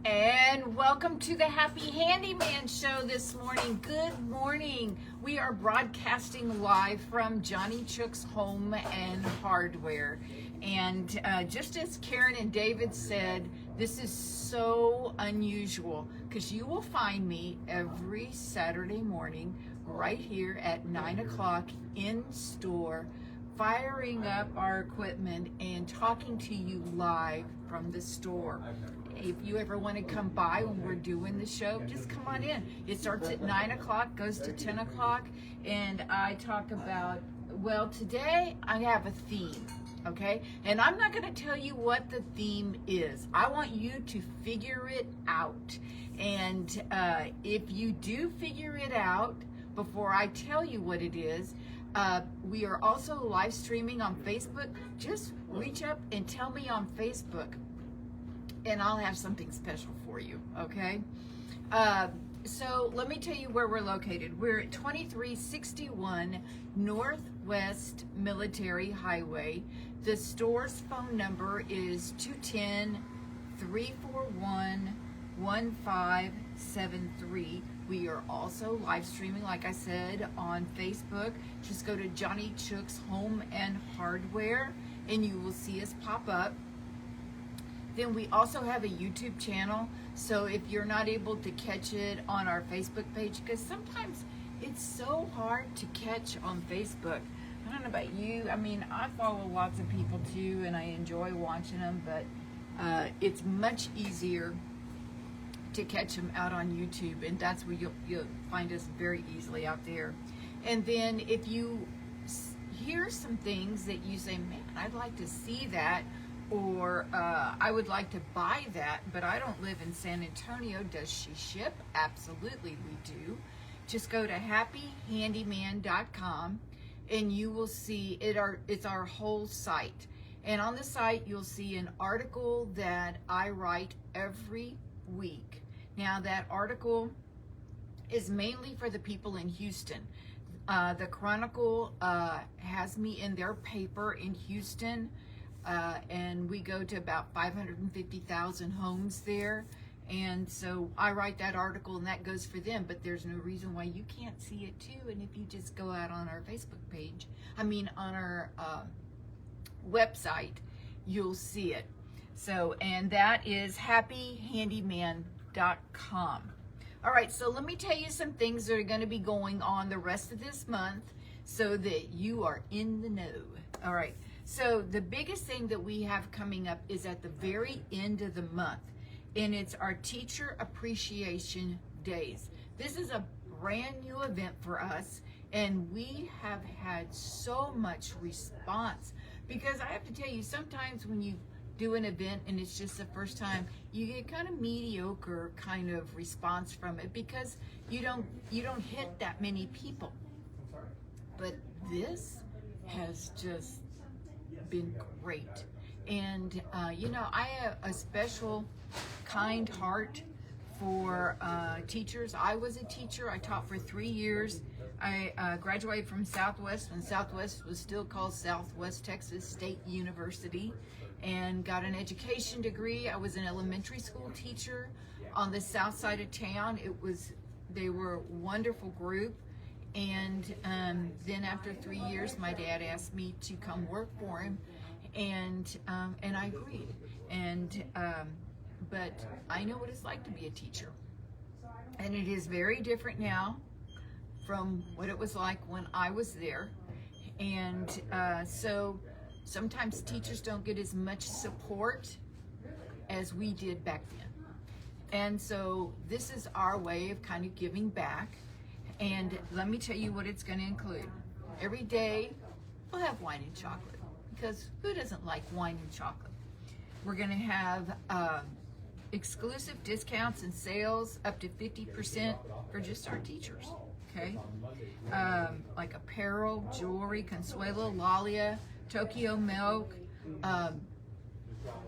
And welcome to the Happy Handyman Show this morning. Good morning. We are broadcasting live from Johnny Chook's Home and Hardware. And just as Karen and David said, this is so unusual because you will find me every Saturday morning right here at 9 o'clock in store, firing up our equipment and talking to you live from the store. If you ever want to come by when we're doing the show, just come on in. It starts at 9 o'clock, goes to 10 o'clock, and I talk about, well, today I have a theme, okay? And I'm not going to tell you what the theme is. I want you to figure it out. And if you do figure it out before I tell you what it is, we are also live streaming on Facebook. Just reach up and tell me on Facebook, and I'll have something special for you, okay? So let me tell you where we're located. We're at 2361 Northwest Military Highway. The store's phone number is 210-341-1573. We are also live streaming, like I said, on Facebook. Just go to Johnny Chook's Home and Hardware, and you will see us pop up. Then we also have a YouTube channel, so if you're not able to catch it on our Facebook page, because sometimes it's so hard to catch on Facebook. I don't know about you. I mean, I follow lots of people too, and I enjoy watching them, but it's much easier to catch them out on YouTube, and that's where you'll find us very easily out there. And then if you hear some things that you say, man, I'd like to see that, or I would like to buy that, but I don't live in San Antonio. Does she ship? Absolutely, we do. Just go to happyhandyman.com and you will see it's our whole site. And on the site, you'll see an article that I write every week. Now, that article is mainly for the people in Houston. The Chronicle has me in their paper in Houston. And we go to about 550,000 homes there. And so I write that article and that goes for them, but there's no reason why you can't see it too. And if you just go out on our Facebook page, on our website, you'll see it. So, and that is happyhandyman.com. All right, so let me tell you some things that are going to be going on the rest of this month so that you are in the know. All right. So the biggest thing that we have coming up is at the very end of the month, and it's our Teacher Appreciation Days. This is a brand new event for us, and we have had so much response, because I have to tell you, sometimes when you do an event and it's just the first time, you get kind of mediocre kind of response from it because you don't hit that many people. But this has just been great. And I have a special kind heart for teachers. I was a teacher. I taught for 3 years. I graduated from Southwest when Southwest was still called Southwest Texas State University, and got an education degree. I was an elementary school teacher on the south side of town. They were a wonderful group. And then after 3 years, my dad asked me to come work for him, and I agreed. But I know what it's like to be a teacher, and it is very different now from what it was like when I was there. And so sometimes teachers don't get as much support as we did back then. And so this is our way of kind of giving back. And let me tell you what it's going to include. Every day we'll have wine and chocolate, because who doesn't like wine and chocolate? We're going to have exclusive discounts and sales up to 50% for just our teachers, okay? Like apparel, jewelry, Consuelo, Lalia, Tokyo Milk,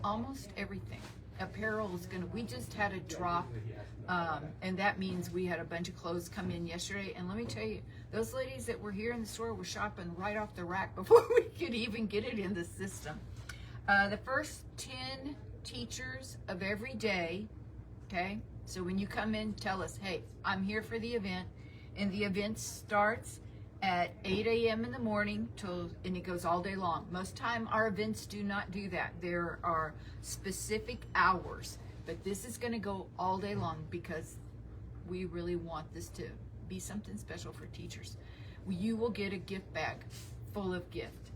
almost everything. Apparel is we just had a drop, and that means we had a bunch of clothes come in yesterday. And let me tell you, those ladies that were here in the store were shopping right off the rack before we could even get it in the system. The first 10 teachers of every day, okay? So when you come in, tell us, hey, I'm here for the event, and the event starts at 8 a.m. in the morning and it goes all day long. Most time our events do not do that. There are specific hours, but this is going to go all day long because we really want this to be something special for teachers. You will get a gift bag full of gift.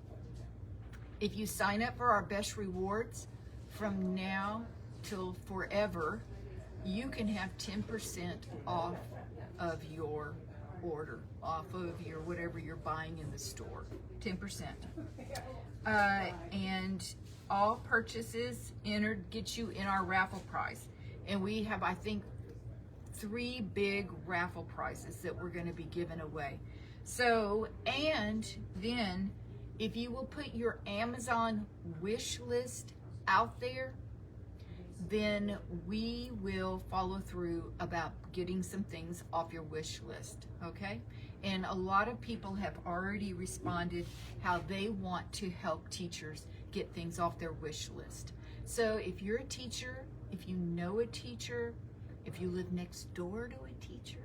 If you sign up for our best rewards from now till forever, you can have 10% off of your order, off of your whatever you're buying in the store, 10%. And all purchases entered get you in our raffle prize. And we have, I think, 3 big raffle prizes that we're going to be giving away. So, and then if you will put your Amazon wish list out there, then we will follow through about getting some things off your wish list, okay? And a lot of people have already responded how they want to help teachers get things off their wish list. So if you're a teacher, if you know a teacher, if you live next door to a teacher,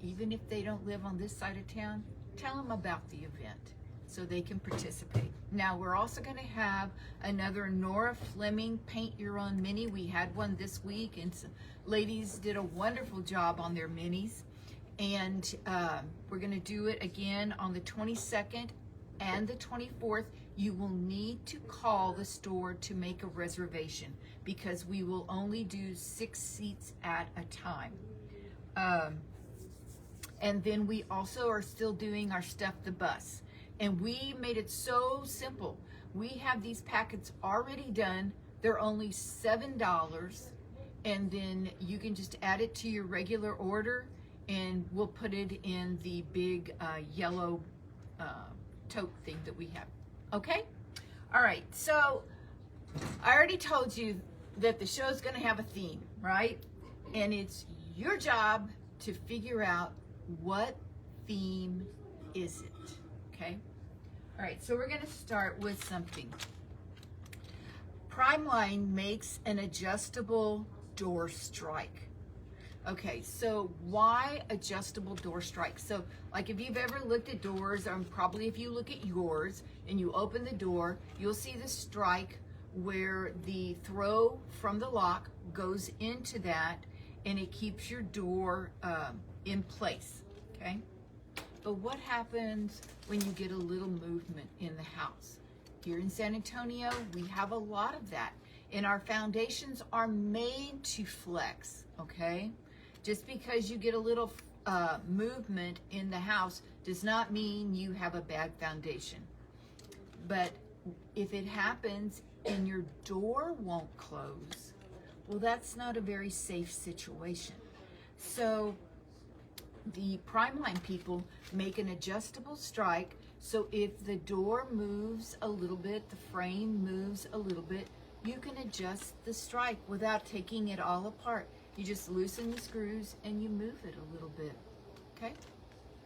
even if they don't live on this side of town, tell them about the event so they can participate. Now, we're also going to have another Nora Fleming Paint Your Own Mini. We had one this week, and some ladies did a wonderful job on their minis. And we're going to do it again on the 22nd and the 24th. You will need to call the store to make a reservation because we will only do 6 seats at a time. And then we also are still doing our Stuff the Bus. And we made it so simple. We have these packets already done. They're only $7. And then you can just add it to your regular order and we'll put it in the big yellow tote thing that we have. Okay? All right. So I already told you that the show's going to have a theme, right? And it's your job to figure out what theme is it. Okay? All right, so we're going to start with something. Primeline makes an adjustable door strike. Okay, so why adjustable door strike? So, like if you've ever looked at doors, or probably if you look at yours and you open the door, you'll see the strike where the throw from the lock goes into that and it keeps your door in place, okay? But what happens when you get a little movement in the house? Here in San Antonio, we have a lot of that. And our foundations are made to flex, okay? Just because you get a little movement in the house does not mean you have a bad foundation. But if it happens and your door won't close, well, that's not a very safe situation. So the Primeline people make an adjustable strike, so if the door moves a little bit, the frame moves a little bit, you can adjust the strike without taking it all apart. You just loosen the screws and you move it a little bit, okay?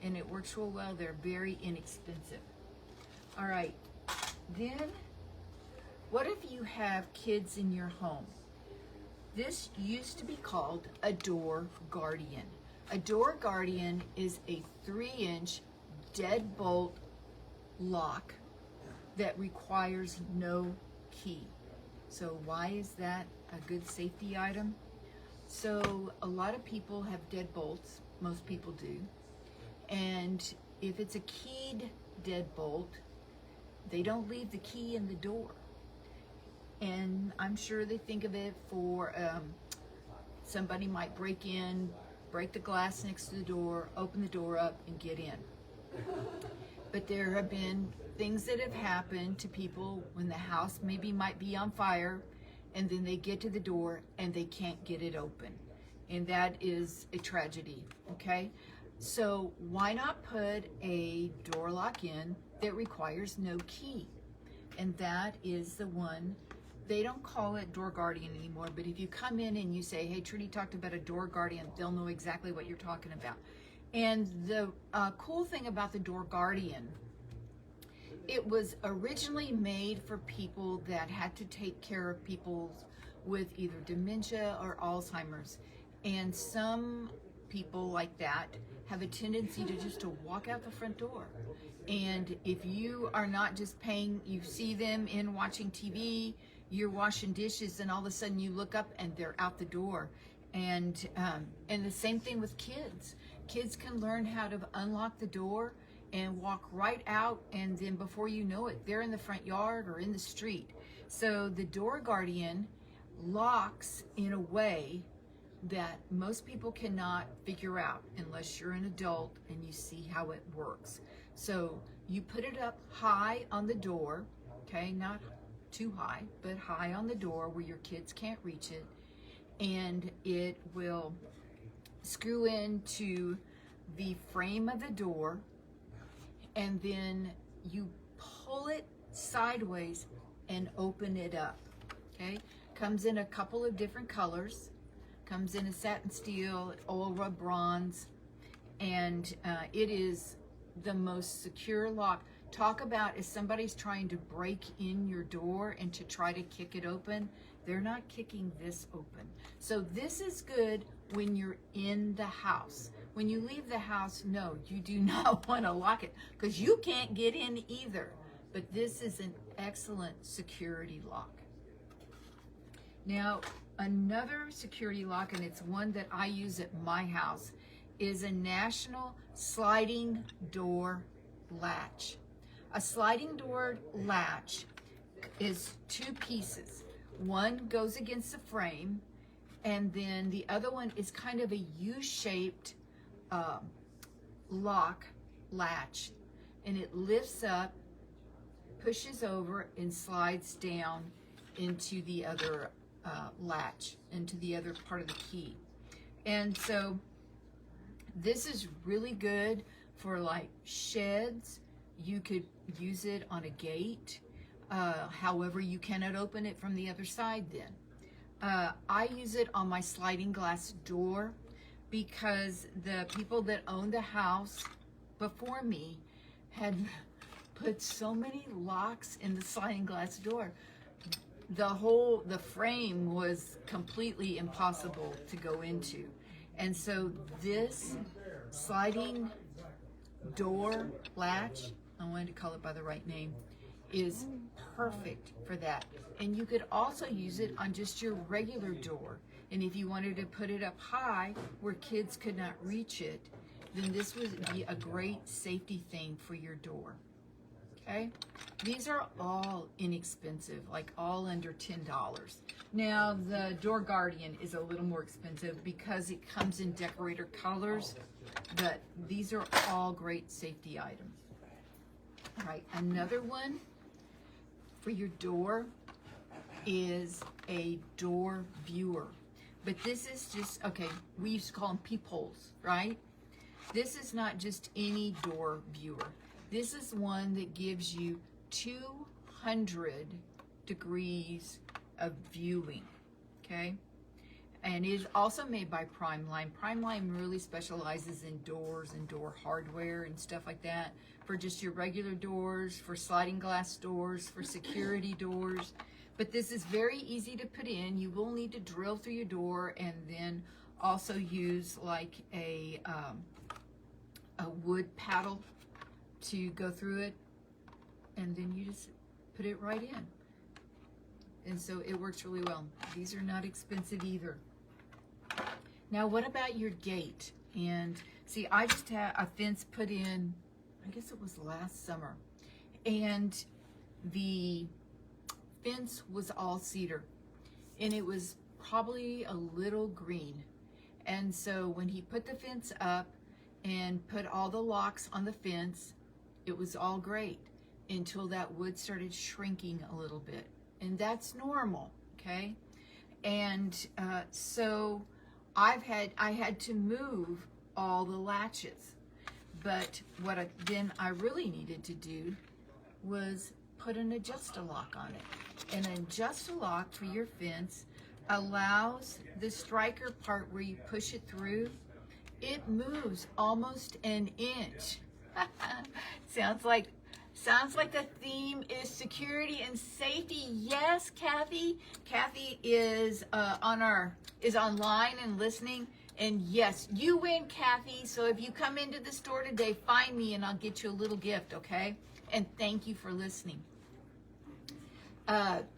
And it works real well. They're very inexpensive. All right, then what if you have kids in your home? This used to be called a door guardian. A door guardian is a 3-inch deadbolt lock that requires no key. So why is that a good safety item? So a lot of people have deadbolts, most people do, and if it's a keyed deadbolt, they don't leave the key in the door. And I'm sure they think of it for somebody might break in, break the glass next to the door, open the door up, and get in. But there have been things that have happened to people when the house maybe might be on fire, and then they get to the door and they can't get it open. And that is a tragedy, okay? So why not put a door lock in that requires no key? And that is the one. They don't call it door guardian anymore, but if you come in and you say, hey, Trudy talked about a door guardian, they'll know exactly what you're talking about. And the cool thing about the door guardian It was originally made for people that had to take care of people with either dementia or Alzheimer's. And some people like that have a tendency to just to walk out the front door. And if you are not just paying, you see them in watching TV, you're washing dishes, and all of a sudden you look up and they're out the door. And the same thing with kids. Kids can learn how to unlock the door and walk right out, and then before you know it, they're in the front yard or in the street. So the door guardian locks in a way that most people cannot figure out unless you're an adult and you see how it works. So you put it up high on the door, okay, not too high, but high on the door where your kids can't reach it, and it will screw into the frame of the door, and then you pull it sideways and open it up, okay? Comes in a couple of different colors. Comes in a satin steel, oil rub bronze, and it is the most secure lock. Talk about if somebody's trying to break in your door and to try to kick it open, they're not kicking this open. So this is good when you're in the house. When you leave the house, no, you do not want to lock it because you can't get in either. But this is an excellent security lock. Now, another security lock, and it's one that I use at my house, is a National Sliding Door Latch. A sliding door latch is two pieces. One goes against the frame, and then the other one is kind of a U-shaped lock latch, and it lifts up, pushes over, and slides down into the other latch, into the other part of the key. And so this is really good for like sheds. You could use it on a gate. However, you cannot open it from the other side then. I use it on my sliding glass door because the people that owned the house before me had put so many locks in the sliding glass door. The frame was completely impossible to go into. And so this sliding door latch, I wanted to call it by the right name, is perfect for that. And you could also use it on just your regular door. And if you wanted to put it up high where kids could not reach it, then this would be a great safety thing for your door. Okay, these are all inexpensive, like all under $10. Now the Door Guardian is a little more expensive because it comes in decorator colors, but these are all great safety items. All right, another one for your door is a door viewer, but this is just, okay, we used to call them peepholes, right? This is not just any door viewer. This is one that gives you 200 degrees of viewing, okay? And it is also made by Primeline. Primeline really specializes in doors and door hardware and stuff like that for just your regular doors, for sliding glass doors, for security doors. But this is very easy to put in. You will need to drill through your door and then also use like a wood paddle to go through it, and then you just put it right in. And so it works really well. These are not expensive either. Now, what about your gate? And see, I just had a fence put in, I guess it was last summer, and the fence was all cedar, and it was probably a little green. And so when he put the fence up and put all the locks on the fence, it was all great until that wood started shrinking a little bit. And that's normal, okay? And so I had to move all the latches. But what I really needed to do was put an adjust-a-lock on it. An adjust-a-lock for your fence allows the striker part where you push it through, it moves almost an inch. Sounds like the theme is security and safety. Yes, Kathy. Kathy is online and listening. And yes, you win, Kathy. So if you come into the store today, find me and I'll get you a little gift, okay? And thank you for listening.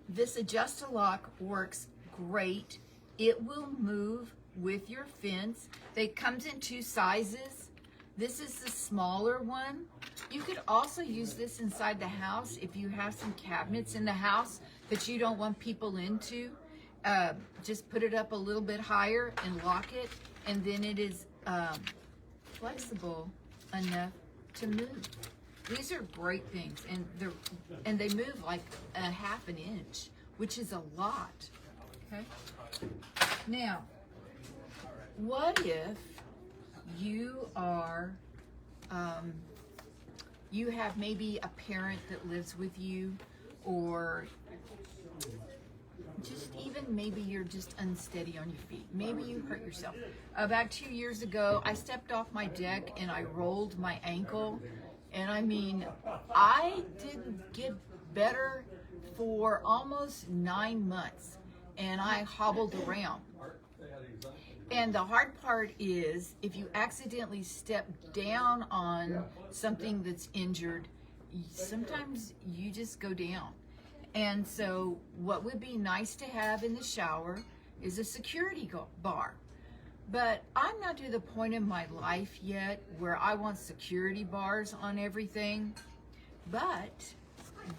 This adjust-a-lock works great. It will move with your fence. It comes in 2 sizes. This is the smaller one. You could also use this inside the house if you have some cabinets in the house that you don't want people into. Just put it up a little bit higher and lock it, and then it is flexible enough to move. These are great things, and they move like a half an inch, which is a lot. Okay. Now, what if you are you have maybe a parent that lives with you, or just even maybe you're just unsteady on your feet. Maybe you hurt yourself. About 2 years ago, I stepped off my deck and I rolled my ankle. And I mean, I didn't get better for almost 9 months. And I hobbled around. And the hard part is, if you accidentally step down on something that's injured, sometimes you just go down. And so what would be nice to have in the shower is a security bar. But I'm not to the point in my life yet where I want security bars on everything. But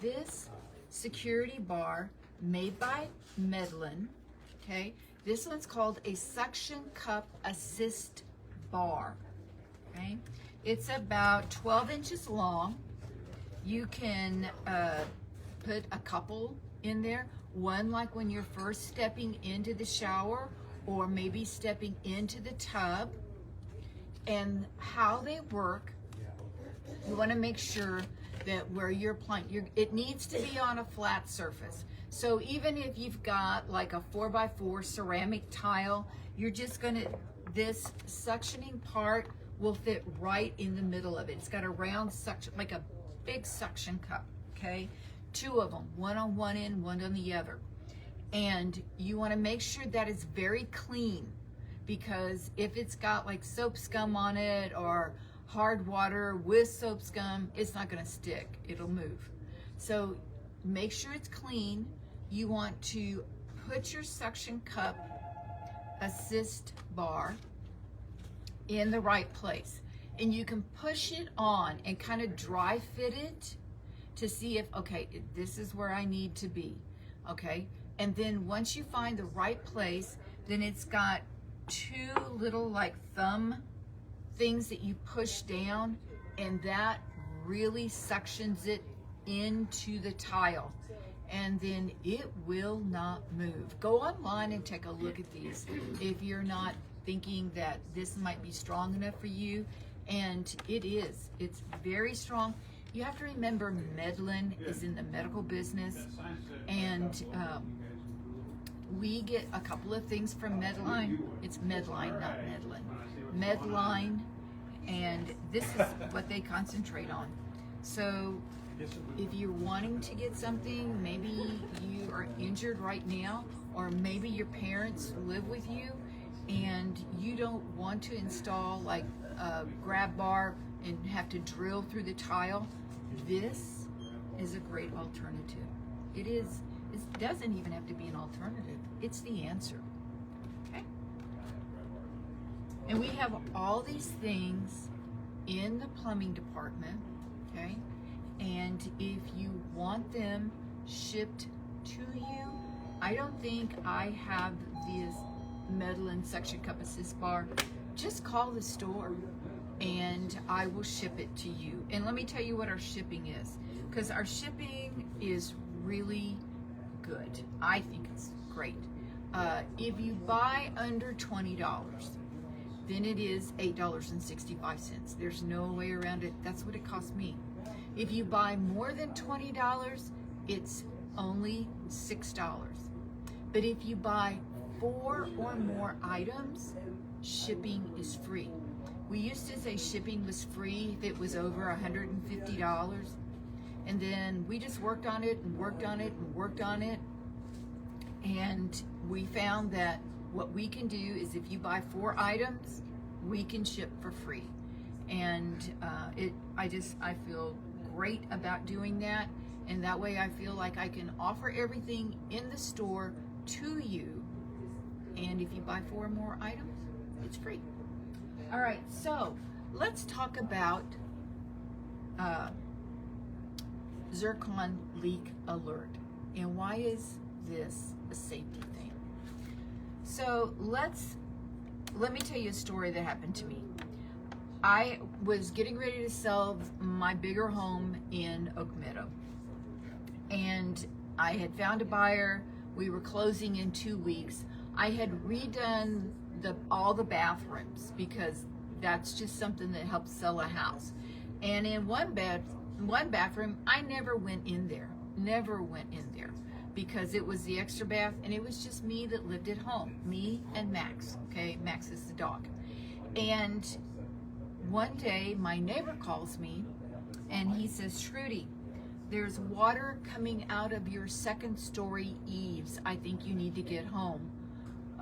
this security bar, made by Medlin, okay? This one's called a suction cup assist bar, okay? It's about 12 inches long. You can put a couple in there, one like when you're first stepping into the shower or maybe stepping into the tub. And how they work, you want to make sure that where you're applying, it needs to be on a flat surface. So even if you've got like a 4x4 ceramic tile, you're just gonna, this suctioning part will fit right in the middle of it. It's got a round suction, like a big suction cup, okay? 2 of them, one on one end, one on the other. And you wanna make sure that it's very clean, because if it's got like soap scum on it or hard water with soap scum, it's not gonna stick, it'll move. So make sure it's clean. You want to put your suction cup assist bar in the right place. And you can push it on and kind of dry fit it to see if, okay, this is where I need to be, okay? And then once you find the right place, then it's got 2 little like thumb things that you push down, and that really suctions it into the tile, and then it will not move. Go online and take a look at these if you're not thinking that this might be strong enough for you. And it is, it's very strong. You have to remember Medlin is in the medical business, and we get a couple of things from Medline. It's Medline, not Medlin. Medline, and this is what they concentrate on. So if you're wanting to get something, maybe you are injured right now, or maybe your parents live with you and you don't want to install like a grab bar and have to drill through the tile, this is a great alternative. It is. It doesn't even have to be an alternative. It's the answer. Okay? And we have all these things in the plumbing department, okay? And if you want them shipped to you, I don't think I have this Medlin suction cup assist bar. Just call the store and I will ship it to you. And let me tell you what our shipping is, because our shipping is really good. I think it's great. If you buy under $20, then it is $8.65. There's no way around it. That's what it cost me. If you buy more than $20, it's only $6. But if you buy 4 or more items, shipping is free. We used to say shipping was free if it was over $150. And then we just worked on it and worked on it and worked on it. And we found that what we can do is if you buy 4 items, we can ship for free. And I feel great about doing that. And that way I feel like I can offer everything in the store to you. And if you buy 4 or more items, it's free. All right, so let's talk about zircon leak alert. And why is this a safety thing? So let me tell you a story that happened to me. I was getting ready to sell my bigger home in Oak Meadow. And I had found a buyer. We were closing in 2 weeks. I had redone all the bathrooms because that's just something that helps sell a house. And in one bathroom, I never went in there because it was the extra bath and it was just me that lived at home, me and Max. Okay, Max is the dog. And one day my neighbor calls me and he says, Trudy, there's water coming out of your 2nd story eaves. I think you need to get home.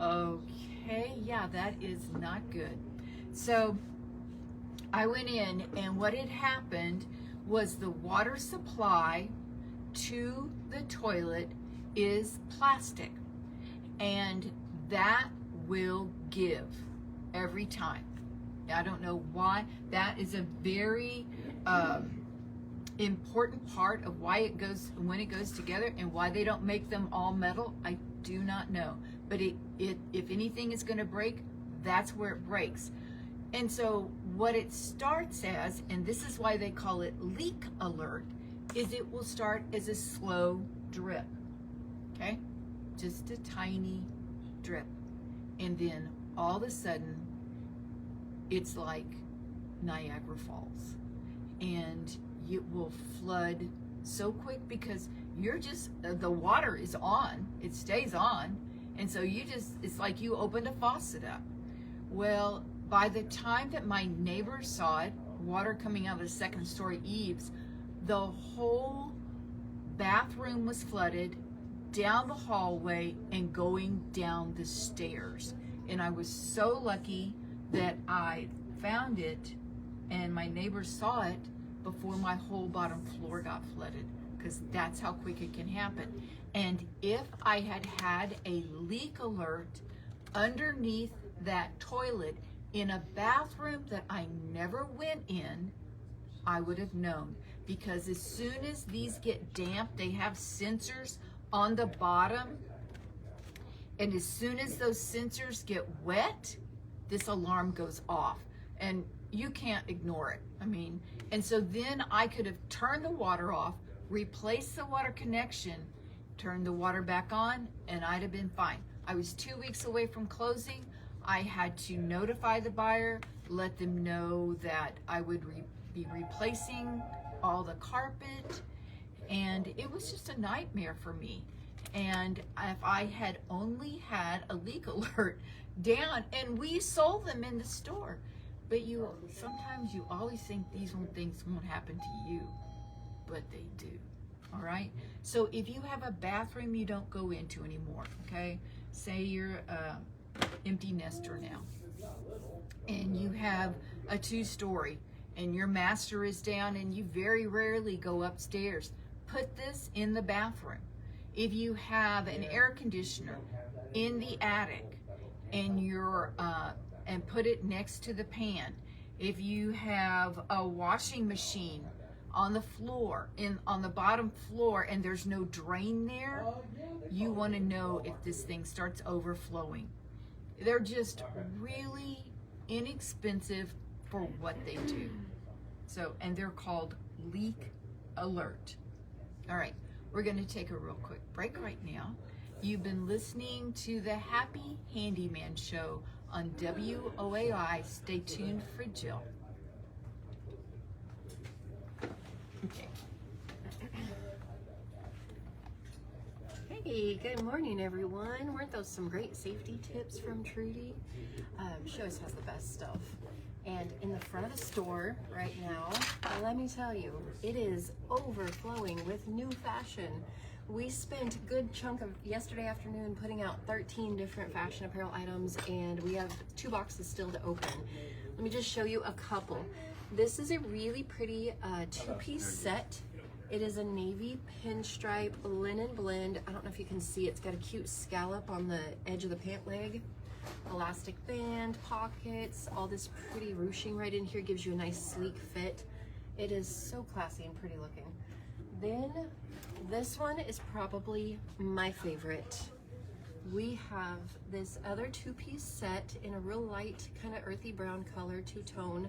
Okay, yeah, that is not good. So I went in, and what had happened was the water supply to the toilet is plastic, and that will give every time. I don't know why. That is a very important part of why it goes, when it goes together, and why they don't make them all metal. I do not know, but if anything is going to break, that's where it breaks. And so what it starts as, and this is why they call it leak alert, is it will start as a slow drip. Okay, just a tiny drip, and then all of a sudden it's like Niagara Falls, and it will flood so quick because you're just, the water is on, it stays on, and so it's like you opened a faucet up. Well, by the time that my neighbors saw it, water coming out of the 2nd story eaves, the whole bathroom was flooded, down the hallway and going down the stairs. And I was so lucky that I found it and my neighbors saw it before my whole bottom floor got flooded, because that's how quick it can happen. And if I had had a leak alert underneath that toilet in a bathroom that I never went in, I would have known, because as soon as these get damp, they have sensors on the bottom, and as soon as those sensors get wet, this alarm goes off, and you can't ignore it. I mean, and so then I could have turned the water off, replaced the water connection, turned the water back on, and I'd have been fine. I was 2 weeks away from closing. I had to notify the buyer, let them know that I would be replacing all the carpet, and it was just a nightmare for me. And if I had only had a leak alert down, and we sold them in the store, but sometimes you always think these things won't happen to you, but they do. All right, so if you have a bathroom you don't go into anymore, okay, say you're empty nester now, and you have a 2-story, and your master is down, and you very rarely go upstairs, put this in the bathroom. If you have an air conditioner in the attic, and and put it next to the pan. If you have a washing machine on the floor, on the bottom floor, and there's no drain there, you want to know if this thing starts overflowing. They're just really inexpensive for what they do. So, and they're called leak alert. All right, we're going to take a real quick break right now. You've been listening to the Happy Handyman Show on WOAI. Stay tuned for Jill. Okay. Hey, good morning, everyone. Weren't those some great safety tips from Trudy? She always has the best stuff. And in the front of the store right now, let me tell you, it is overflowing with new fashion. We spent a good chunk of yesterday afternoon putting out 13 different fashion apparel items, and we have 2 boxes still to open. Let me just show you a couple. This is a really pretty 2-piece set. It is a navy pinstripe linen blend. I don't know if you can see, it's got a cute scallop on the edge of the pant leg. Elastic band, pockets, all this pretty ruching right in here gives you a nice sleek fit. It is so classy and pretty looking. Then this one is probably my favorite. We have this other 2-piece set in a real light kind of earthy brown color, 2-tone.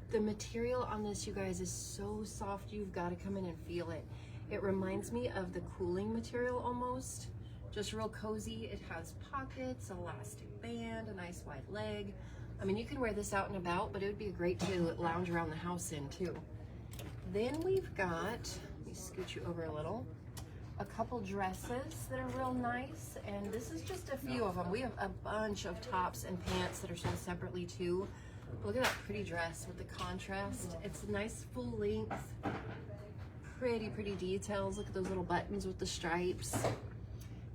The material on this, you guys, is so soft, you've got to come in and feel it. It reminds me of the cooling material almost. Just real cozy. It has pockets, elastic band, a nice wide leg. I mean, you can wear this out and about, but it would be great to lounge around the house in too. Then we've got, let me scoot you over a little, a couple dresses that are real nice, and this is just a few of them. We have a bunch of tops and pants that are sold separately too. Look at that pretty dress with the contrast. It's a nice full length, pretty details. Look at those little buttons with the stripes.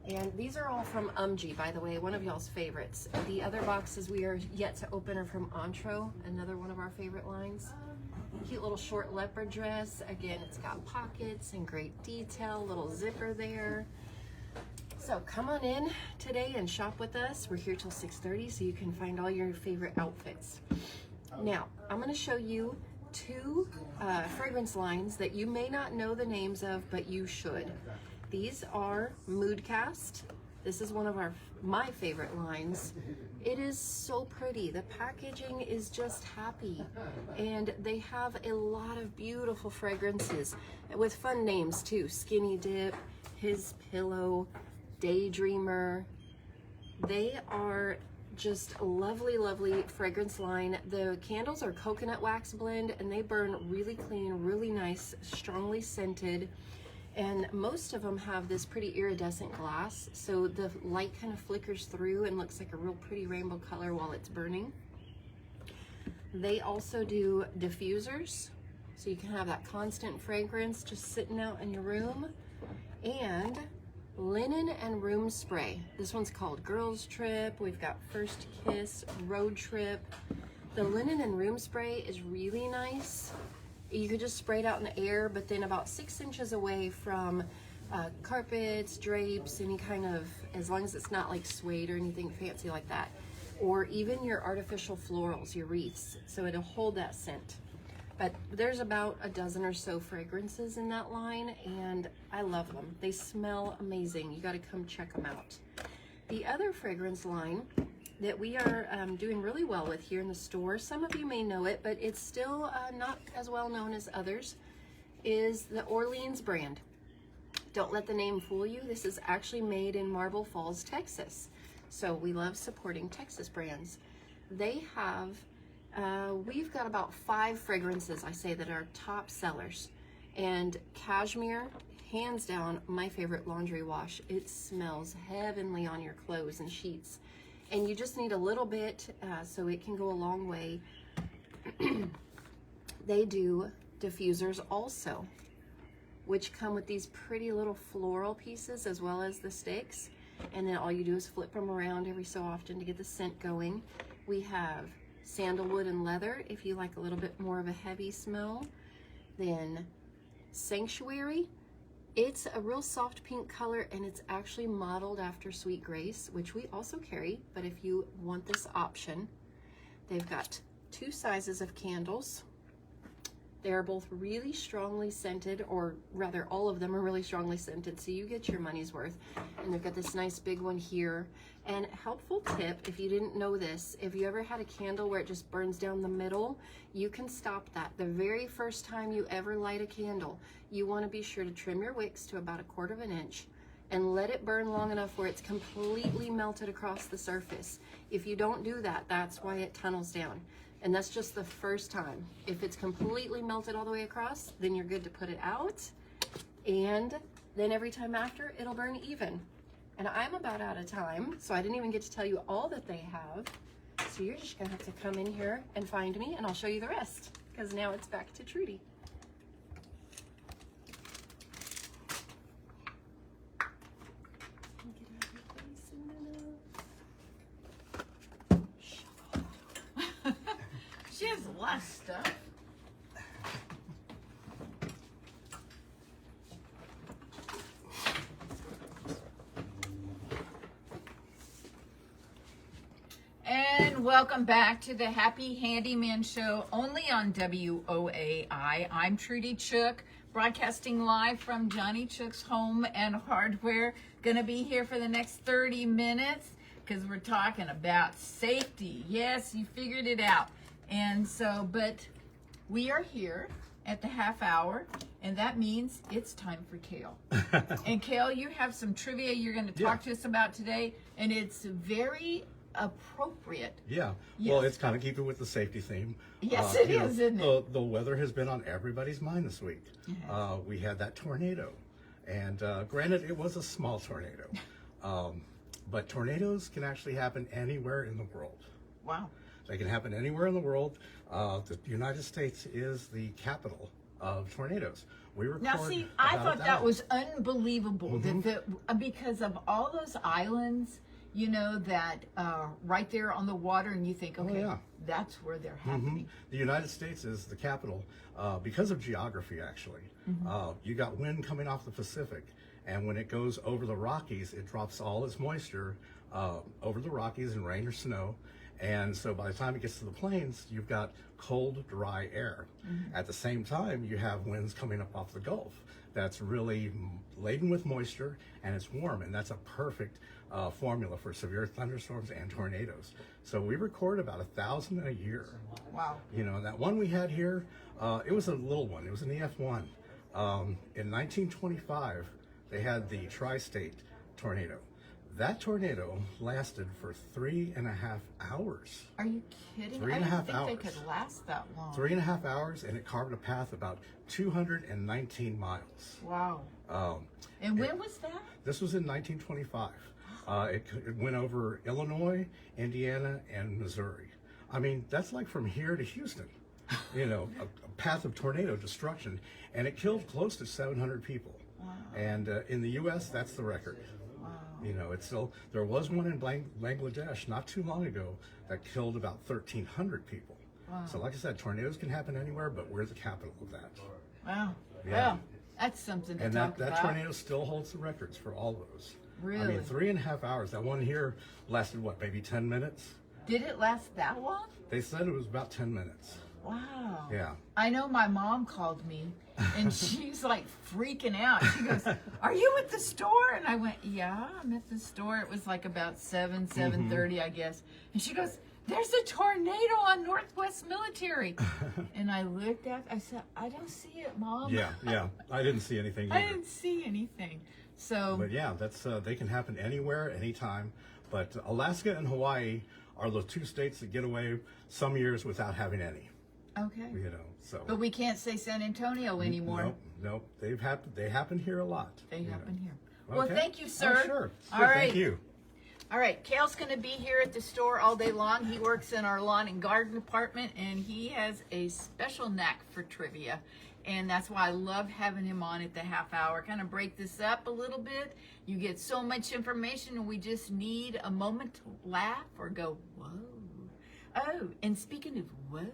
And these are all from by the way, one of y'all's favorites. The other boxes we are yet to open are from Antro, another one of our favorite lines. Cute little short leopard dress. Again, it's got pockets and great detail, little zipper there. So come on in today and shop with us. We're here till 6:30, so you can find all your favorite outfits. Now, I'm gonna show you 2 fragrance lines that you may not know the names of, but you should. These are Moodcast. This is one of my favorite lines. It is so pretty. The packaging is just happy. And they have a lot of beautiful fragrances with fun names too. Skinny Dip, His Pillow, Daydreamer. They are just a lovely fragrance line. The candles are coconut wax blend, and they burn really clean, really nice, strongly scented. And most of them have this pretty iridescent glass, so the light kind of flickers through and looks like a real pretty rainbow color while it's burning. They also do diffusers, so you can have that constant fragrance just sitting out in your room. And linen and room spray. This one's called Girls Trip. We've got First Kiss, Road Trip. The linen and room spray is really nice. You could just spray it out in the air, but then about 6 inches away from carpets, drapes, any kind of, as long as it's not like suede or anything fancy like that, or even your artificial florals, your wreaths, so it'll hold that scent. But there's about a dozen or so fragrances in that line, and I love them. They smell amazing. You gotta come check them out. The other fragrance line that we are doing really well with here in the store, some of you may know it, but it's still not as well known as others, is the Orleans brand. Don't let the name fool you. This is actually made in Marble Falls, Texas. So we love supporting Texas brands. They have, we've got about 5 fragrances, I say, that are top sellers. And cashmere, hands down, my favorite laundry wash. It smells heavenly on your clothes and sheets. And you just need a little bit so it can go a long way. They do diffusers also, which come with these pretty little floral pieces as well as the sticks. And then all you do is flip them around every so often to get the scent going. We have sandalwood and leather if you like a little bit more of a heavy smell. Then Sanctuary. It's a real soft pink color, and it's actually modeled after Sweet Grace, which we also carry, but if you want this option, they've got 2 sizes of candles. They're both really strongly scented, or rather all of them are really strongly scented, so you get your money's worth. And they've got this nice big one here. And helpful tip, if you didn't know this, if you ever had a candle where it just burns down the middle, you can stop that. The very first time you ever light a candle, you want to be sure to trim your wicks to about 1/4 inch and let it burn long enough where it's completely melted across the surface. If you don't do that, that's why it tunnels down. And that's just the first time. If it's completely melted all the way across, then you're good to put it out. And then every time after, it'll burn even. And I'm about out of time, so I didn't even get to tell you all that they have. So you're just gonna have to come in here and find me, and I'll show you the rest, because now it's back to Trudy. She has a lot of stuff. And welcome back to the Happy Handyman Show, only on WOAI. I'm Trudy Chook, broadcasting live from Johnny Chook's Home and Hardware. Gonna be here for the next 30 minutes because we're talking about safety. Yes, you figured it out. And so, but we are here at the half hour, and that means it's time for Kale. And Kale, you have some trivia you're going to talk to us about today, and it's very appropriate. Yeah. Yes. Well, it's kind of keeping with the safety theme. Yes, it is, isn't it? The weather has been on everybody's mind this week. We had that tornado, and granted, it was a small tornado, but tornadoes can actually happen anywhere in the world. Wow. They can happen anywhere in the world. The United States is the capital of tornadoes. We record Now, see, I about thought a that thousand. was unbelievable because of all those islands, you know, that right there on the water, and you think, okay, that's where they're happening. The United States is the capital because of geography, actually. You got wind coming off the Pacific, and when it goes over the Rockies, it drops all its moisture over the Rockies in rain or snow. And so by the time it gets to the plains, you've got cold, dry air. At the same time, you have winds coming up off the Gulf that's really laden with moisture, and it's warm, and that's a perfect formula for severe thunderstorms and tornadoes. So we record about 1,000 a year. Wow. You know, that one we had here, it was a little one. It was an EF1. In 1925, they had the tri-state tornado. That tornado lasted for 3.5 hours. Are you kidding? 3.5 I didn't think hours. they could last that long. 3.5 hours, and it carved a path about 219 miles. Wow. And when was that? This was in 1925. It went over Illinois, Indiana, and Missouri. I mean, that's like from here to Houston, you know, a path of tornado destruction, and it killed close to 700 people. Wow. And in the U.S., that's the record. Wow. You know, it's still, there was one in Bangladesh not too long ago that killed about 1,300 people. Wow. So like I said, tornadoes can happen anywhere, but we're the capital of that. Wow. Yeah. Well, that's something to And talk that about. tornado still holds the records for all those. Really? I mean, 3.5 hours. That one here lasted, what, maybe 10 minutes? Did it last that long? They said it was about 10 minutes. Wow. Yeah. I know my mom called me and she's like freaking out. She goes, "Are you at the store?" And I went, "Yeah, I'm at the store." It was like about 7:30, I guess. And she goes, "There's a tornado on Northwest Military." And I looked at, I said, "I don't see it, Mom." Yeah. I didn't see anything I either. didn't see anything. So, But yeah, that's they can happen anywhere, anytime. But Alaska and Hawaii are the two states that get away some years without having any. okay. You know, so. But we can't say San Antonio anymore. Nope. They happen here a lot. They you happen know. here. Well, Okay. thank you, sir. Oh, sure. All Good, right. Thank you. All right, Kale's going to be here at the store all day long. He works in our lawn and garden department, and he has a special knack for trivia. And that's why I love having him on at the half hour. Kind of break this up a little bit. You get so much information, and we just need a moment to laugh or go, whoa. Oh, and speaking of whoa,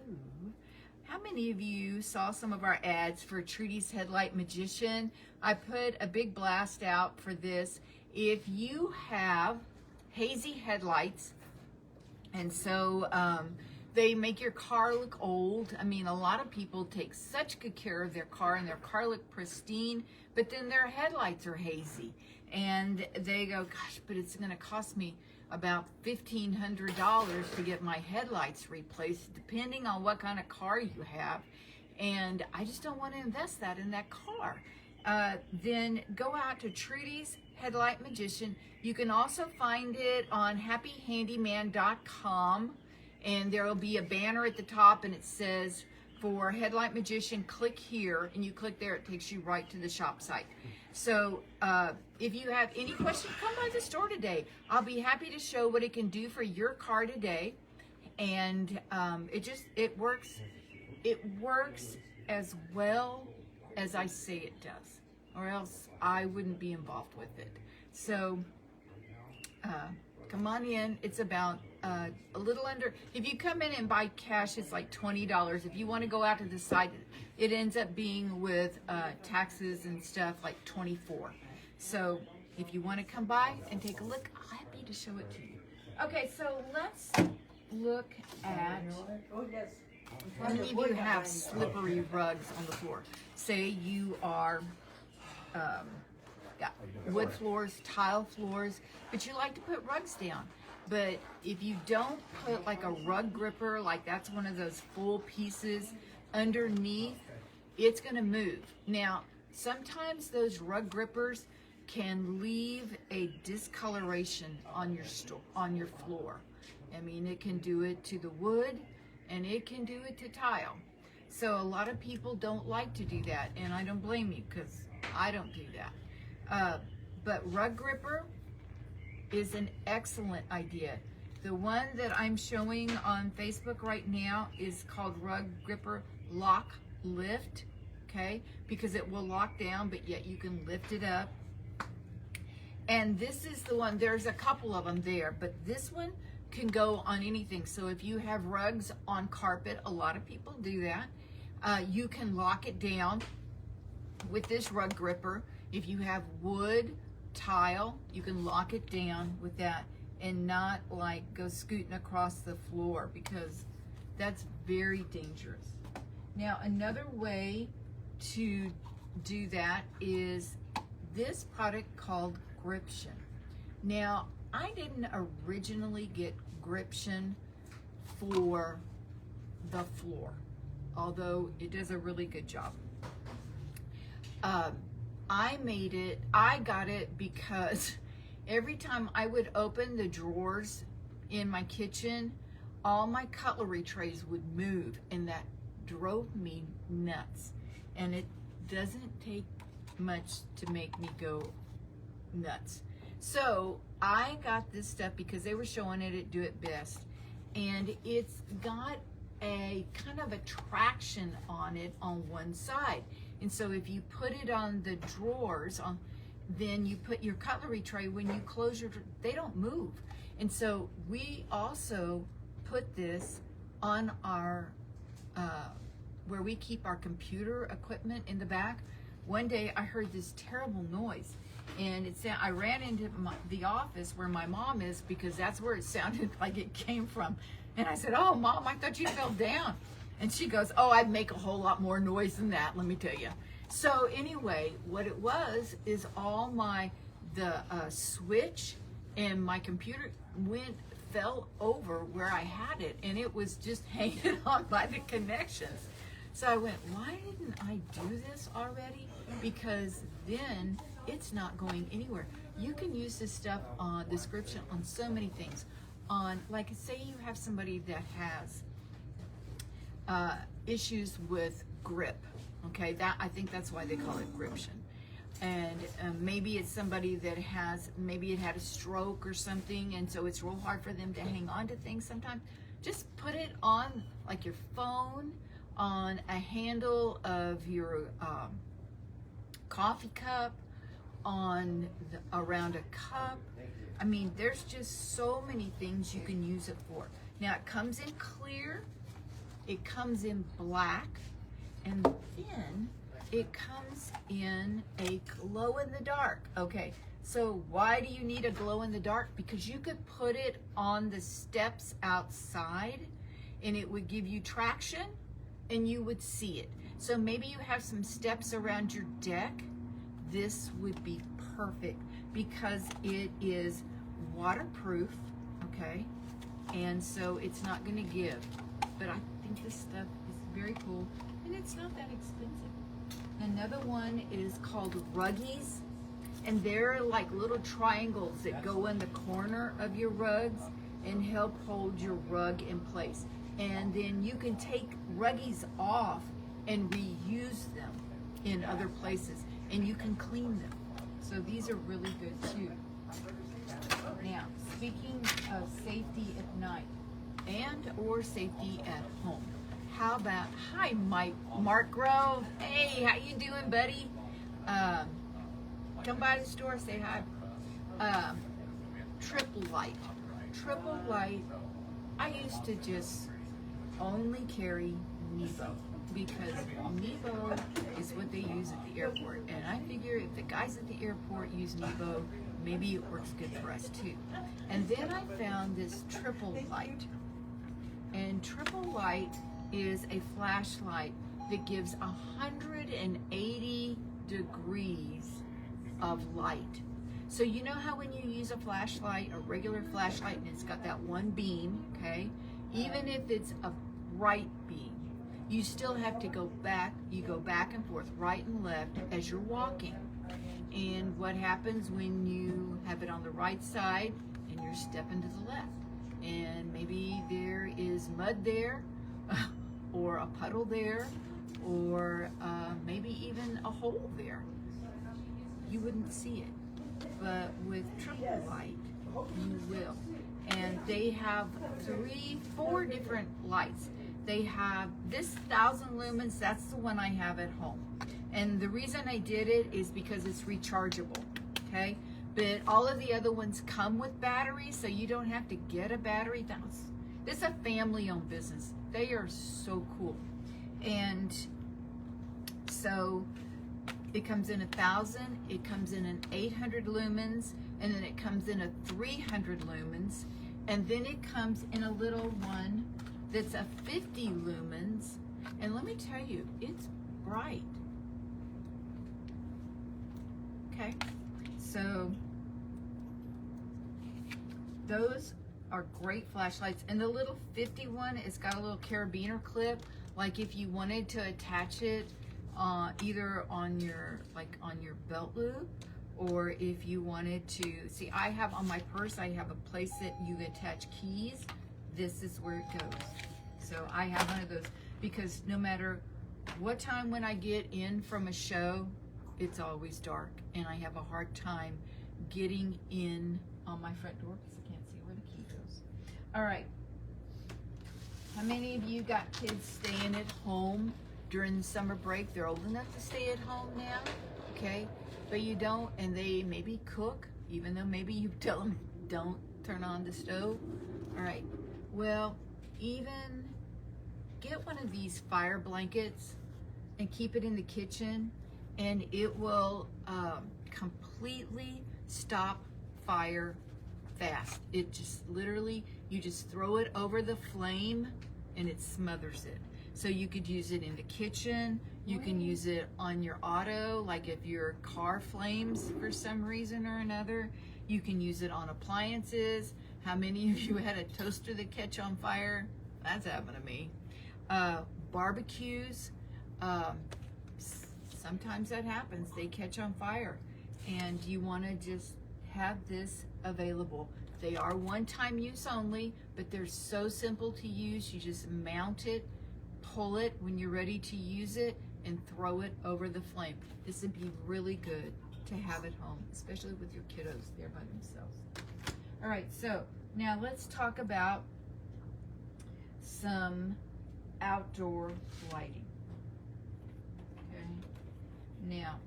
how many of you saw some of our ads for Trudy's Headlight Magician? I put a big blast out for this. If you have hazy headlights, and so they make your car look old. I mean, a lot of people take such good care of their car, and their car look pristine, but then their headlights are hazy. And they go, gosh, but it's going to cost me about $1,500 to get my headlights replaced, depending on what kind of car you have. And I just don't want to invest that in that car. Then go out to Trudy's Headlight Magician. You can also find it on happyhandyman.com, and there will be a banner at the top, and it says, for Headlight Magician, click here, and you click there, it takes you right to the shop site. So if you have any questions, come by the store today. I'll be happy to show what it can do for your car today. and it works as well as I say it does, or else I wouldn't be involved with it. So come on in. It's about a little under, if you come in and buy cash, it's like $20. If you want to go out to the side, it ends up being with taxes and stuff like $24. So if you want to come by and take a look, I'm happy to show it to you. Okay, so let's look at, how many of you have slippery rugs on the floor? Say you are got wood floors, tile floors, but you like to put rugs down. But if you don't put like a rug gripper, like that's one of those full pieces underneath, it's going to move. Now, sometimes those rug grippers can leave a discoloration on your floor. I mean, it can do it to the wood and it can do it to tile. So a lot of people don't like to do that, and I don't blame you because I don't do that. But rug gripper is an excellent idea. The one that I'm showing on Facebook right now is called Rug Gripper Lock Lift, okay? Because it will lock down, but yet you can lift it up. And this is the one, there's a couple of them there, but this one can go on anything. So if you have rugs on carpet, a lot of people do that. You can lock it down with this rug gripper. If you have wood, tile, you can lock it down with that and not like go scooting across the floor, because that's very dangerous. Now, another way to do that is this product called Gription. Now, I didn't originally get Gription for the floor, although it does a really good job. I got it because every time I would open the drawers in my kitchen, all my cutlery trays would move, and that drove me nuts. And it doesn't take much to make me go nuts. So I got this stuff because they were showing it at Do It Best, and it's got a kind of a traction on it on one side. And so if you put it on the drawers, then you put your cutlery tray, when you close your, they don't move. And so we also put this on our, where we keep our computer equipment in the back. One day I heard this terrible noise, and I ran into the office where my mom is, because that's where it sounded like it came from. And I said, "Oh, Mom, I thought you fell down." And she goes, "Oh, I'd make a whole lot more noise than that, let me tell you." So anyway, what it was is all the switch and my computer fell over where I had it, and it was just hanging on by the connections. So I went, why didn't I do this already? Because then it's not going anywhere. You can use this stuff on description on so many things. On, like, say you have somebody that has issues with grip, okay? I think that's why they call it Gription. And maybe it's somebody that maybe it had a stroke or something, and so it's real hard for them to hang on to things sometimes. Just put it on, like, your phone, on a handle of your coffee cup, around a cup. I mean, there's just so many things you can use it for. Now, it comes in clear, it comes in black, and then it comes in a glow in the dark. Okay, so why do you need a glow in the dark? Because you could put it on the steps outside, and it would give you traction, and you would see it. So maybe you have some steps around your deck. This would be perfect because it is waterproof, okay? And so it's not gonna give. But I think this stuff is very cool, and it's not that expensive. Another one is called Ruggies, and they're like little triangles that go in the corner of your rugs and help hold your rug in place. And then you can take Ruggies off and reuse them in other places, and you can clean them. So these are really good too. Now, speaking of safety at night, and or safety at home. How about, hi Mark Grove. Hey, how you doing, buddy? Come by the store, say hi. Triple light. Triple light. I used to just only carry Nebo because Nebo is what they use at the airport. And I figure if the guys at the airport use Nebo, maybe it works good for us too. And then I found this triple light. And triple light is a flashlight that gives 180 degrees of light. So you know how when you use a flashlight, a regular flashlight, and it's got that one beam, okay? Even if it's a bright beam, you still have to go back. You go back and forth, right and left, as you're walking. And what happens when you have it on the right side and you're stepping to the left? And maybe there is mud there, or a puddle there, or maybe even a hole there. You wouldn't see it. But with triple light, you will. And they have 4 different lights. They have this 1,000 lumens, that's the one I have at home. And the reason I did it is because it's rechargeable, okay? But all of the other ones come with batteries, so you don't have to get a battery. This is a family-owned business. They are so cool. And so it comes in 1,000, it comes in an 800 lumens, and then it comes in a 300 lumens, and then it comes in a little one that's a 50 lumens. And let me tell you, it's bright. Okay, so those are great flashlights. And the little 50 one, it's got a little carabiner clip, like if you wanted to attach it either on your belt loop, or if you wanted to see, I have on my purse, I have a place that you attach keys. This is where it goes. So I have one of those, because no matter what time when I get in from a show, it's always dark, and I have a hard time getting in on my front door because I can't see where the key goes. All right. How many of you got kids staying at home during the summer break? They're old enough to stay at home now, okay? But you don't, and they maybe cook, even though maybe you tell them don't turn on the stove. All right. Well, even get one of these fire blankets and keep it in the kitchen, and it will completely stop fire fast. It just literally, you just throw it over the flame and it smothers it. So you could use it in the kitchen, you can use it on your auto, like if your car flames for some reason or another, you can use it on appliances. How many of you had a toaster that catch on fire? That's happened to me. Barbecues, sometimes that happens, they catch on fire, and you want to just have this available. They are one-time use only, but they're so simple to use. You just mount it, pull it when you're ready to use it, and throw it over the flame. This would be really good to have at home, especially with your kiddos there by themselves. All right, so now let's talk about some outdoor lighting. Okay. Now,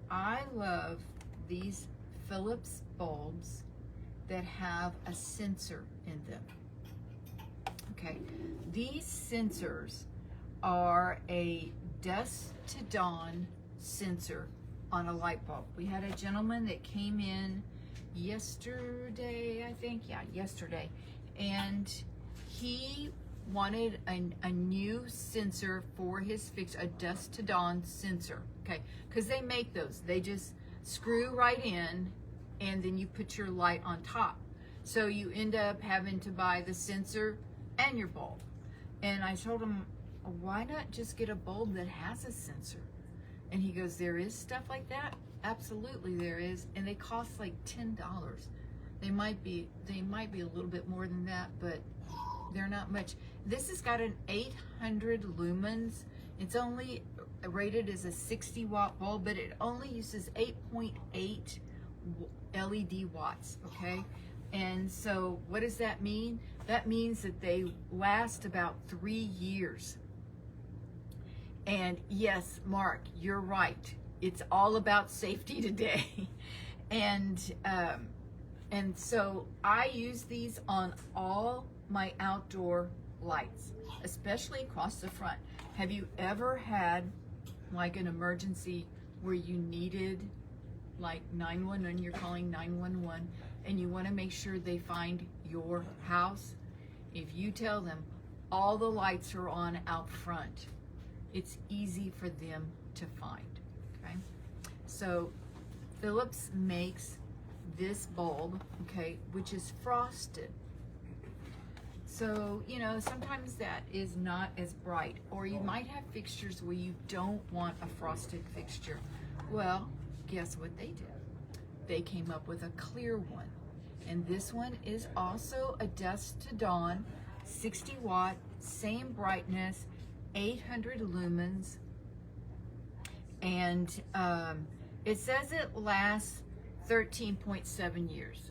I love these Philips bulbs that have a sensor in them. Okay, these sensors are a dusk to dawn sensor on a light bulb. We had a gentleman that came in yesterday, I think, yeah, yesterday, and he wanted a new sensor for his fix, a dusk to dawn sensor, okay, because they make those. They just screw right in, and then you put your light on top. So you end up having to buy the sensor and your bulb. And I told him, why not just get a bulb that has a sensor? And he goes, there is stuff like that? Absolutely there is, and they cost like $10. They might be a little bit more than that, but they're not much. This has got an 800 lumens. It's only rated as a 60 watt bulb, but it only uses 8.8 LED watts, okay? And so what does that mean? That means that they last about 3 years. And yes, Mark, you're right. It's all about safety today. And so I use these on all my outdoor lights, especially across the front. Have you ever had like an emergency where you needed like 911, you're calling 911, and you want to make sure they find your house? If you tell them all the lights are on out front, it's easy for them to find, okay? So Philips makes this bulb, okay, which is frosted. So, you know, sometimes that is not as bright, or you might have fixtures where you don't want a frosted fixture. Well, guess what they did? They came up with a clear one. And this one is also a dusk to dawn, 60 watt, same brightness, 800 lumens. And it says it lasts 13.7 years.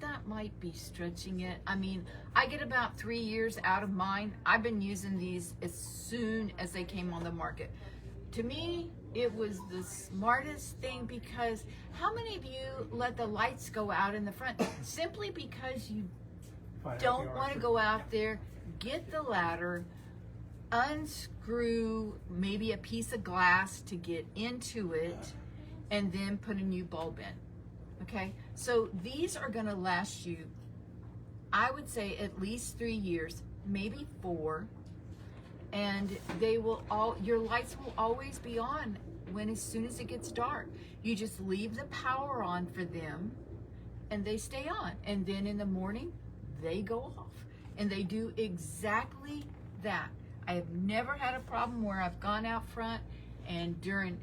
That might be stretching it. I mean, I get about 3 years out of mine. I've been using these as soon as they came on the market. To me, it was the smartest thing, because how many of you let the lights go out in the front simply because you don't want to go out there, get the ladder, unscrew maybe a piece of glass to get into it, and then put a new bulb in? Okay, so these are going to last you, I would say, at least 3 years, maybe 4, and they will your lights will always be on as soon as it gets dark. You just leave the power on for them, and they stay on, and then in the morning they go off, and they do exactly that. I have never had a problem where I've gone out front and during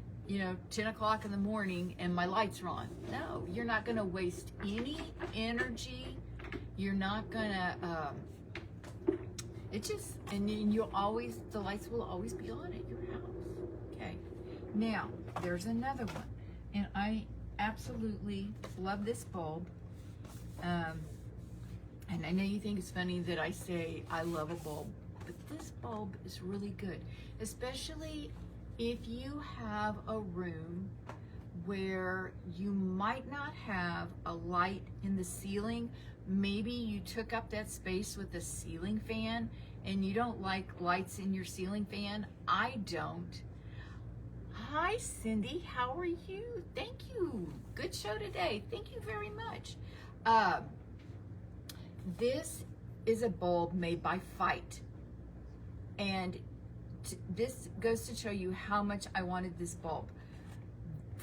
10 o'clock in the morning and my lights are on. No, you're not going to waste any energy. You're not going to, and the lights will always be on at your house. Okay. Now, there's another one. And I absolutely love this bulb. And I know you think it's funny that I say I love a bulb, but this bulb is really good, especially if you have a room where you might not have a light in the ceiling. Maybe you took up that space with a ceiling fan and you don't like lights in your ceiling fan. I don't. Hi, Cindy. How are you? Thank you. Good show today. Thank you very much. This is a bulb made by Fight. And this goes to show you how much I wanted this bulb.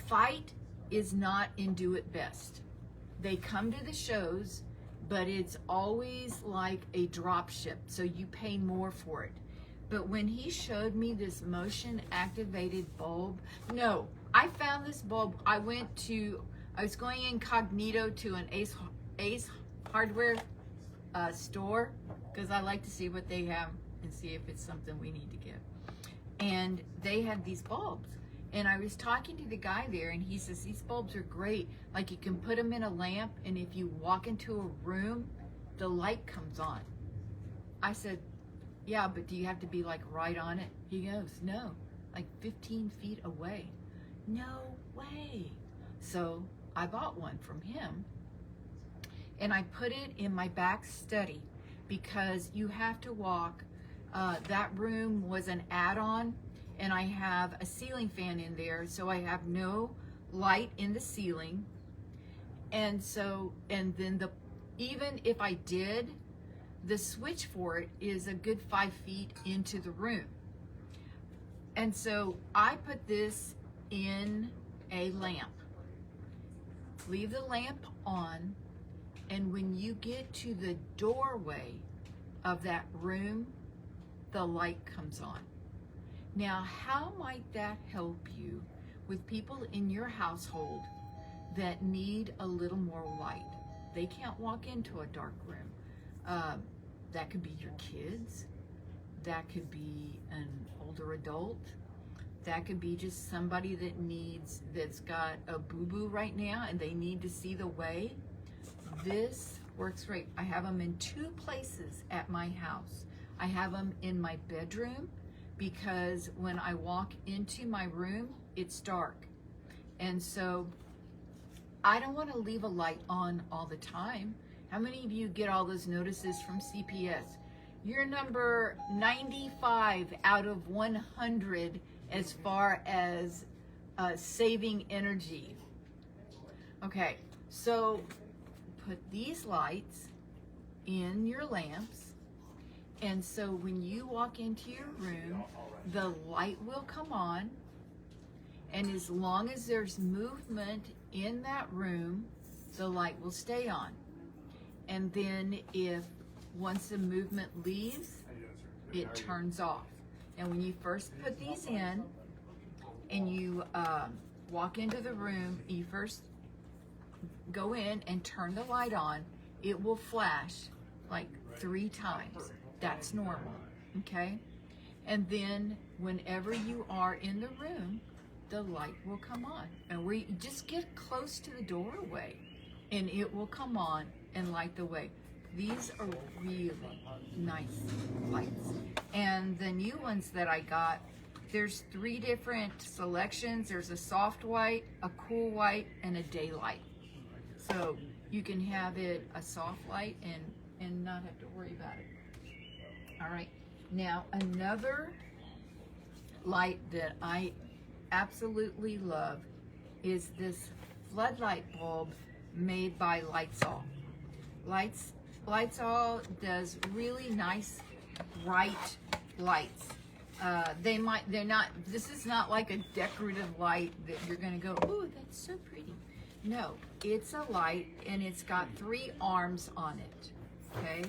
Fight is not in Do It Best. They come to the shows, but it's always like a drop ship, so you pay more for it. But when he showed me this motion activated bulb, no, I found this bulb. I was going incognito to an Ace Hardware store, because I like to see what they have and see if it's something we need to get. And they had these bulbs, and I was talking to the guy there, and he says these bulbs are great, like you can put them in a lamp, and if you walk into a room the light comes on. I said, yeah, but do you have to be like right on it? He goes, no, like 15 feet away. No way. So I bought one from him, and I put it in my back study, because you have to walk. That room was an add-on, and I have a ceiling fan in there, so I have no light in the ceiling. And then even if I did, the switch for it is a good 5 feet into the room. And so I put this in a lamp. Leave the lamp on, and when you get to the doorway of that room, the light comes on. Now, how might that help you with people in your household that need a little more light? They can't walk into a dark room. That could be your kids. That could be an older adult. That could be just somebody that's got a boo-boo right now and they need to see the way. this works great. I have them in 2 places at my house. I have them in my bedroom because when I walk into my room, it's dark. And so I don't want to leave a light on all the time. How many of you get all those notices from CPS? You're number 95 out of 100 as far as saving energy. Okay, so put these lights in your lamps, and so when you walk into your room, the light will come on, and as long as there's movement in that room, the light will stay on. And then if once the movement leaves, it turns off. And when you first put these in and you walk into the room, you first go in and turn the light on, it will flash like 3 times. That's normal, okay? And then whenever you are in the room, the light will come on. And we just get close to the doorway and it will come on and light the way. These are really nice lights. And the new ones that I got, there's 3 different selections. There's a soft white, a cool white, and a daylight. So you can have it a soft light and not have to worry about it. All right. Now another light that I absolutely love is this floodlight bulb made by Lightsol. Lightsol does really nice bright lights. This is not like a decorative light that you're gonna go, oh, that's so pretty. No, it's a light and it's got 3 arms on it, okay?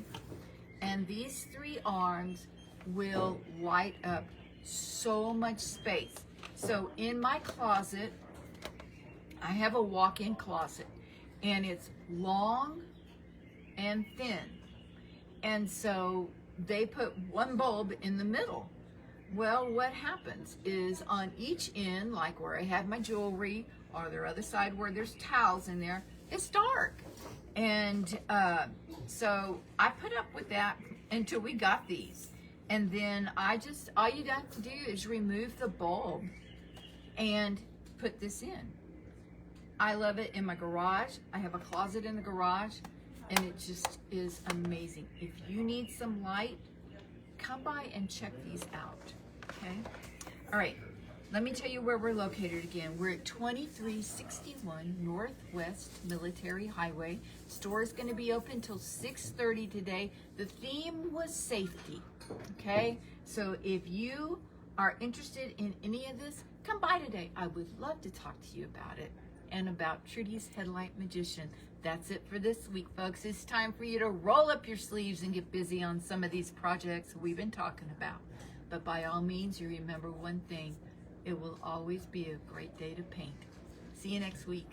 And these 3 arms will light up so much space. So in my closet, I have a walk-in closet and it's long and thin. And so they put 1 bulb in the middle. Well, what happens is on each end, like where I have my jewelry, or the other side where there's towels in there, it's dark. And so I put up with that until we got these. And then all you got to do is remove the bulb and put this in. I love it in my garage. I have a closet in the garage and it just is amazing. If you need some light, come by and check these out, okay? All right, let me tell you where we're located again. We're at 2361 Northwest Military Highway. Store is gonna be open till 6:30 today. The theme was safety, okay? So if you are interested in any of this, come by today. I would love to talk to you about it and about Trudy's Headlight Magician. That's it for this week, folks. It's time for you to roll up your sleeves and get busy on some of these projects we've been talking about. But by all means, you remember one thing, it will always be a great day to paint. See you next week.